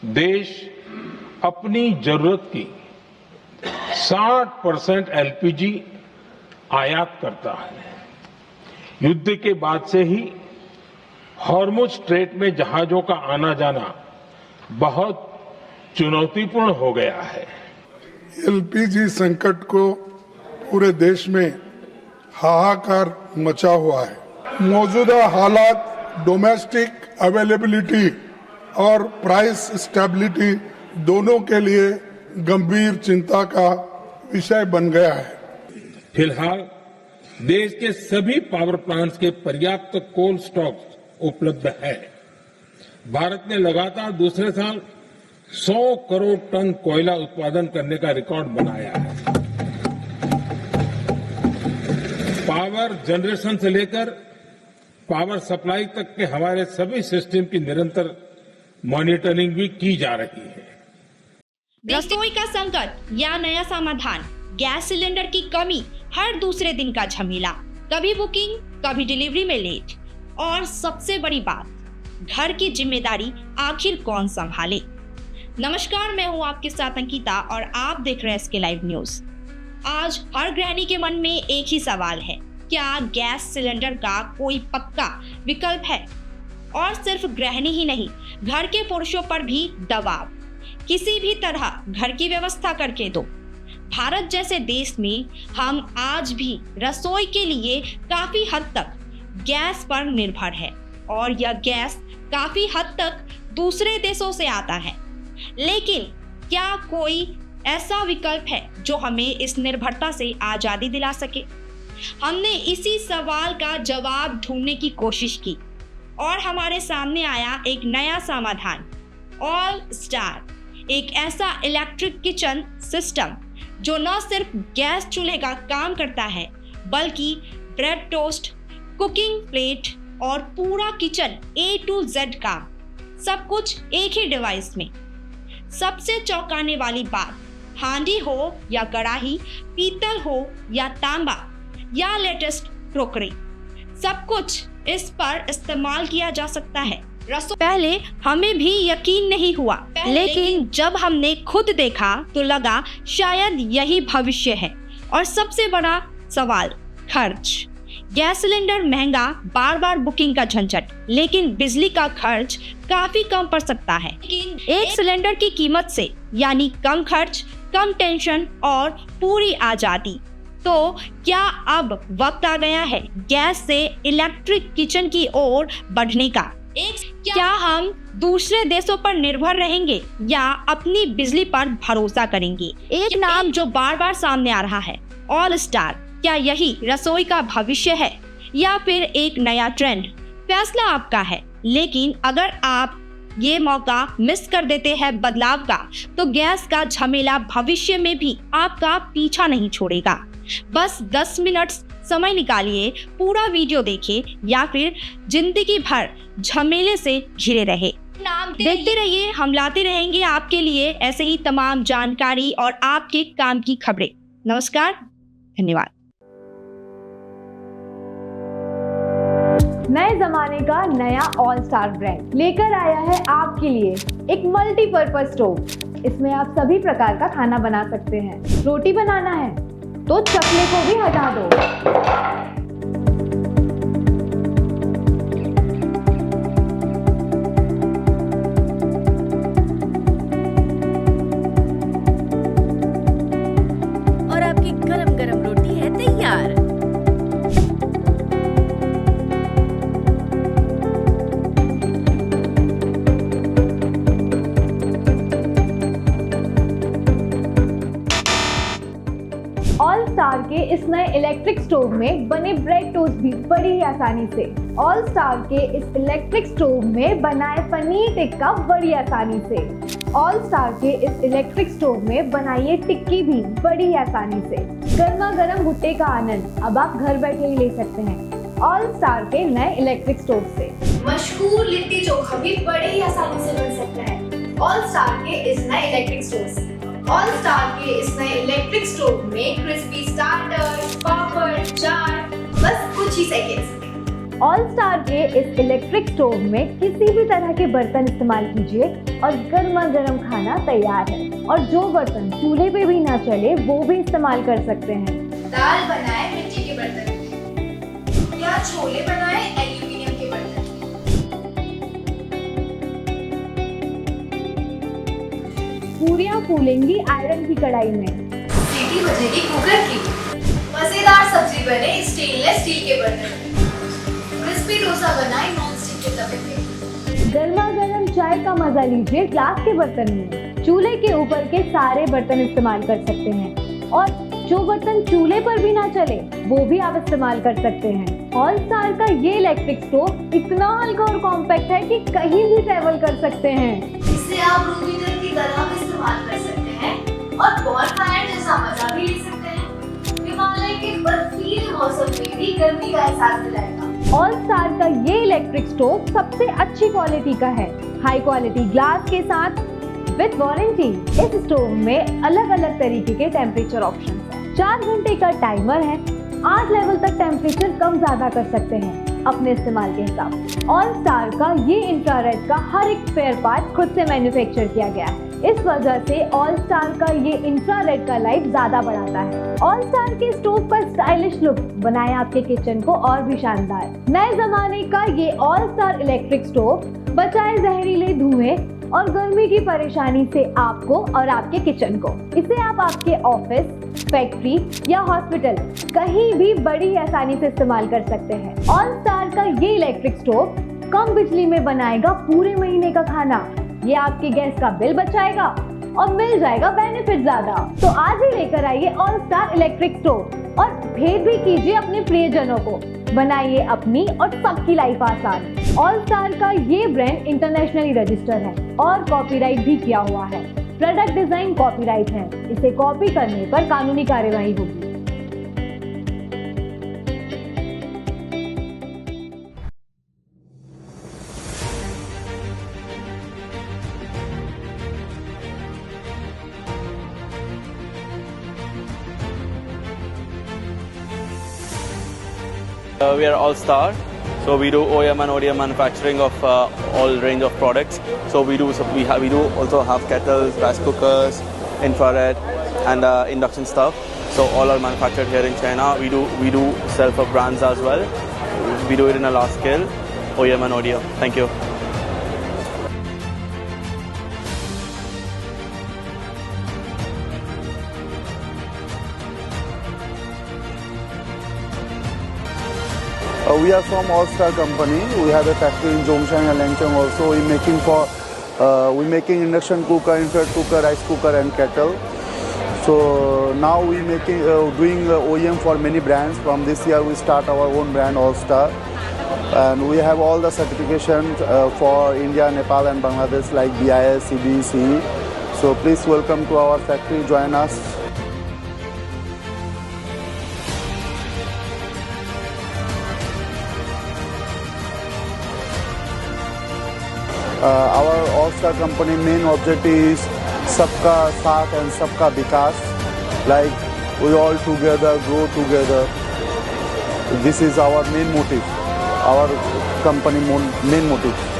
देश अपनी जरूरत की 60% एलपीजी आयात करता है। युद्ध के बाद से ही हॉर्मुज स्ट्रेट में जहाजों का आना जाना बहुत चुनौतीपूर्ण हो गया है। एलपीजी संकट को पूरे देश में हाहाकार मचा हुआ है। मौजूदा हालात डोमेस्टिक अवेलेबिलिटी और प्राइस स्टेबिलिटी दोनों के लिए गंभीर चिंता का विषय बन गया है। फिलहाल देश के सभी पावर प्लांट्स के पर्याप्त कोल स्टॉक उपलब्ध है। भारत ने लगातार दूसरे साल 100 करोड़ टन कोयला उत्पादन करने का रिकॉर्ड बनाया है। पावर जनरेशन से लेकर पावर सप्लाई तक के हमारे सभी सिस्टम की निरंतर मॉनिटरिंग भी की जा रही है। रसोई का संकट या नया समाधान, गैस सिलेंडर की कमी, हर दूसरे दिन का झमेला, कभी बुकिंग कभी डिलीवरी में लेट, और सबसे बड़ी बात, घर की जिम्मेदारी आखिर कौन संभाले। नमस्कार, मैं हूं आपके साथ अंकिता और आप देख रहे हैं एसके लाइव न्यूज। आज हर गृहिणी के मन में एक ही सवाल है, क्या गैस सिलेंडर का कोई पक्का विकल्प है? और सिर्फ गृहिणी ही नहीं, घर के पुरुषों पर भी दबाव, किसी भी तरह घर की व्यवस्था करके दो। भारत जैसे देश में हम आज भी रसोई के लिए काफी हद तक गैस पर निर्भर है और यह गैस काफी हद तक दूसरे देशों से आता है। लेकिन क्या कोई ऐसा विकल्प है जो हमें इस निर्भरता से आजादी दिला सके? हमने इसी सवाल का जवाब ढूंढने की कोशिश की और हमारे सामने आया एक नया समाधान, ऑल स्टार, एक ऐसा इलेक्ट्रिक किचन सिस्टम जो न सिर्फ गैस चूल्हे का काम करता है बल्कि ब्रेड टोस्ट, कुकिंग प्लेट और पूरा किचन A to Z काम, सब कुछ एक ही डिवाइस में। सबसे चौंकाने वाली बात, हांडी हो या कढ़ाई, पीतल हो या तांबा या लेटेस्ट क्रोकरी, सब कुछ इस पर इस्तेमाल किया जा सकता है। पहले हमें भी यकीन नहीं हुआ, लेकिन जब हमने खुद देखा तो लगा शायद यही भविष्य है। और सबसे बड़ा सवाल, खर्च। गैस सिलेंडर महंगा, बार बार बुकिंग का झंझट, लेकिन बिजली का खर्च काफी कम पड़ सकता है। एक सिलेंडर की कीमत से, यानी कम खर्च, कम टेंशन और पूरी आजादी। तो क्या अब वक्त आ गया है गैस से इलेक्ट्रिक किचन की ओर बढ़ने का? क्या हम दूसरे देशों पर निर्भर रहेंगे या अपनी बिजली पर भरोसा करेंगे? एक नाम जो बार बार सामने आ रहा है, ऑल स्टार। क्या यही रसोई का भविष्य है या फिर एक नया ट्रेंड? फैसला आपका है, लेकिन अगर आप ये मौका मिस कर देते हैं बदलाव का, तो गैस का झमेला भविष्य में भी आपका पीछा नहीं छोड़ेगा। बस 10 मिनट समय निकालिए, पूरा वीडियो देखिए या फिर जिंदगी भर झमेले से घिरे रहे। देखते रहिए, हम लाते रहेंगे आपके लिए ऐसे ही तमाम जानकारी और आपके काम की खबरें। नमस्कार, धन्यवाद। नए जमाने का नया ऑल स्टार ब्रांड लेकर आया है आपके लिए एक मल्टीपर्पज स्टोव। इसमें आप सभी प्रकार का खाना बना सकते हैं। रोटी बनाना है तो चकले को भी हटा दो। और आपकी गरम गरम रोटी है तैयार। ऑल स्टार के इस नए इलेक्ट्रिक स्टोव में बने ब्रेड टोस्ट भी बड़ी ही आसानी से। ऑल स्टार के इस इलेक्ट्रिक स्टोव में बनाए पनीर टिक्का बड़ी आसानी से। ऑल स्टार के इस इलेक्ट्रिक स्टोव में बनाइए टिक्की भी बड़ी आसानी से। गर्मा गर्म भुट्टे का आनंद अब आप घर बैठे ही ले सकते हैं ऑल स्टार के नए इलेक्ट्रिक स्टोव से। मशहूर लिट्टी चोखा भी बड़ी ही आसानी से बन सकता है ऑल स्टार के इस नए इलेक्ट्रिक स्टोव से। ऑल स्टार के इस नए इलेक्ट्रिक स्टोव में क्रिस्पी स्टार्टर, पापड़, चाट, बस कुछ ही सेकंड्स में। ऑल स्टार के इस इलेक्ट्रिक स्टोव में किसी भी तरह के बर्तन इस्तेमाल कीजिए और गर्मा गर्म खाना तैयार है। और जो बर्तन चूल्हे पे भी ना चले वो भी इस्तेमाल कर सकते हैं। दाल बनाए मिट्टी के बर्तन में या छोले बनाए एल्यूमिनियम के बर्तन में। पूरियां फूलेंगी आयरन की कढ़ाई में। सीटी बजेगी कुकर की। मजेदार सब्जी बने स्टेनलेस स्टील के बर्तन में। क्रिस्पी डोसा बनाए नॉन स्टिक के तवे पे। गर्मा गर्म चाय का मजा लीजिए ग्लास के बर्तन में। चूल्हे के ऊपर के सारे बर्तन इस्तेमाल कर सकते हैं और जो बर्तन चूल्हे पर भी ना चले वो भी आप इस्तेमाल कर सकते हैं। ऑल स्टार का ये इलेक्ट्रिक स्टोव इतना हल्का और कॉम्पैक्ट है कि कहीं भी ट्रेवल कर सकते हैं। इसे आप रूम हीटर की तरह भी इस्तेमाल कर सकते हैं और बॉनफायर जैसा मजा भी ले सकते हैं। हिमालय के बर्फीले मौसम में भी गर्मी का एहसास दिलाएगा। ऑल स्टार का ये इलेक्ट्रिक स्टोव सबसे अच्छी क्वालिटी का है, हाई क्वालिटी ग्लास के साथ विद वारंटी। इस स्टोव में अलग अलग तरीके के टेम्परेचर ऑप्शन हैं। 4 घंटे का टाइमर है, 8 लेवल तक टेम्परेचर कम ज्यादा कर सकते हैं अपने इस्तेमाल के हिसाब। ऑल स्टार का ये इंफ्रारेड का हर एक स्पेयर पार्ट खुद से मैन्युफैक्चर किया गया है। इस वजह से ऑल स्टार का ये इंफ्रारेड का लाइट ज्यादा बढ़ाता है। ऑल स्टार के स्टोव का स्टाइलिश लुक बनाए आपके किचन को और भी शानदार। नए जमाने का ये ऑल स्टार इलेक्ट्रिक स्टोव बचाए जहरीले धुएं और गर्मी की परेशानी से आपको और आपके किचन को। इसे आप आपके ऑफिस, फैक्ट्री या हॉस्पिटल कहीं भी बड़ी आसानी से इस्तेमाल कर सकते हैं। ऑल स्टार का ये इलेक्ट्रिक स्टोव कम बिजली में बनाएगा पूरे महीने का खाना। ये आपके गैस का बिल बचाएगा और मिल जाएगा बेनिफिट ज्यादा। तो आज ही लेकर आइए ऑल स्टार इलेक्ट्रिक स्टोव और भेंट भी कीजिए अपने प्रियजनों को। बनाइए अपनी और सबकी लाइफ आसान। ऑल स्टार का ये ब्रांड इंटरनेशनली रजिस्टर्ड है और कॉपीराइट भी किया हुआ है। प्रोडक्ट डिजाइन कॉपीराइट है, इसे कॉपी करने पर कानूनी कार्यवाही होगी। We are All Star, so we do OEM and ODM manufacturing of all range of products. So we do also have kettles, rice cookers, infrared, and induction stuff. So all are manufactured here in China. We do sell for brands as well. We do it in a large scale, OEM and ODM. Thank you. We are from All Star Company. We have a factory in Zhongshan and Langchang also. We making induction cooker, infrared cooker, rice cooker and kettle. So now we doing OEM for many brands. From this year we start our own brand All Star, and we have all the certifications for India, Nepal and Bangladesh like BIS, CBE. So please welcome to our factory. Join us. Our All Star Company main objective is सबका साथ and सबका विकास. Like we all together grow together. This is our main motive. Our company main motive.